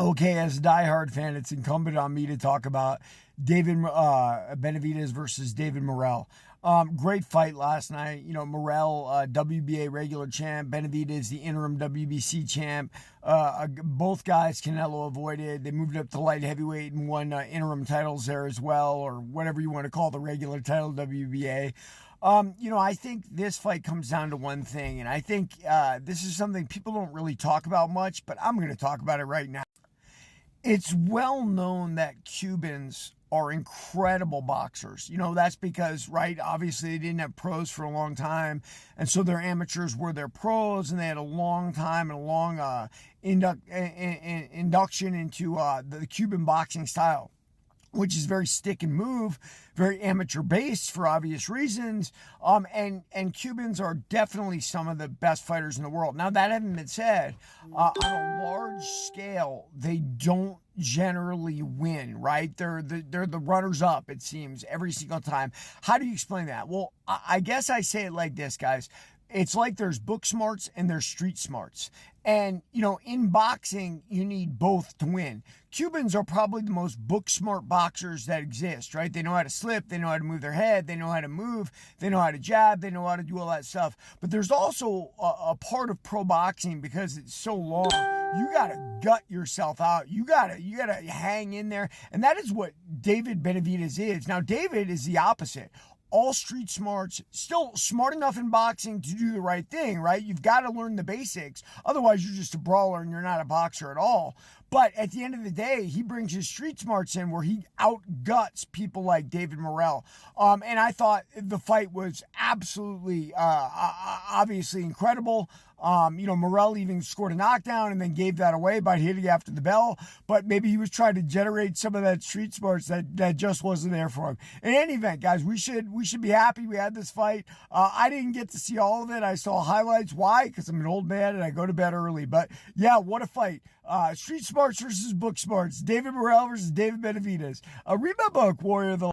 Okay, as a diehard fan, it's incumbent on me to talk about David Benevidez versus David Morrell. Great fight last night. You know, Morrell, WBA regular champ, Benevidez, the interim WBC champ. Both guys Canelo avoided. They moved up to light heavyweight and won interim titles there as well, or whatever you want to call the regular title, WBA. I think this fight comes down to one thing, and I think this is something people don't really talk about much, but I'm going to talk about it right now. It's well known that Cubans are incredible boxers. That's because, right, obviously they didn't have pros for a long time. And so their amateurs were their pros, and they had a long time and a long induction into the Cuban boxing style, which is very stick and move, very amateur based for obvious reasons. And Cubans are definitely some of the best fighters in the world. Now, that having been said, on a large scale, they don't generally win, right? They're the runners up, it seems, every single time. How do you explain that? Well, I guess I say it like this, guys. It's like there's book smarts and there's street smarts. And, in boxing, you need both to win. Cubans are probably the most book smart boxers that exist, right? They know how to slip. They know how to move their head. They know how to move. They know how to jab. They know how to do all that stuff. But there's also a part of pro boxing, because it's so long, you got to gut yourself out. You got to hang in there. And that is what David Benevidez is. Now, David is the opposite. All street smarts, still smart enough in boxing to do the right thing, right? You've got to learn the basics. Otherwise, you're just a brawler and you're not a boxer at all. But at the end of the day, he brings his street smarts in where he outguts people like David Morrell. And I thought the fight was absolutely, obviously incredible. Morrell even scored a knockdown and then gave that away by hitting after the bell. But maybe he was trying to generate some of that street smarts that just wasn't there for him. In any event, guys, we should be happy we had this fight. I didn't get to see all of it. I saw highlights. Why? Because I'm an old man and I go to bed early. But yeah, what a fight. Street smarts versus book smarts. David Morrell versus David Benevidez. Read my book, Warrior of the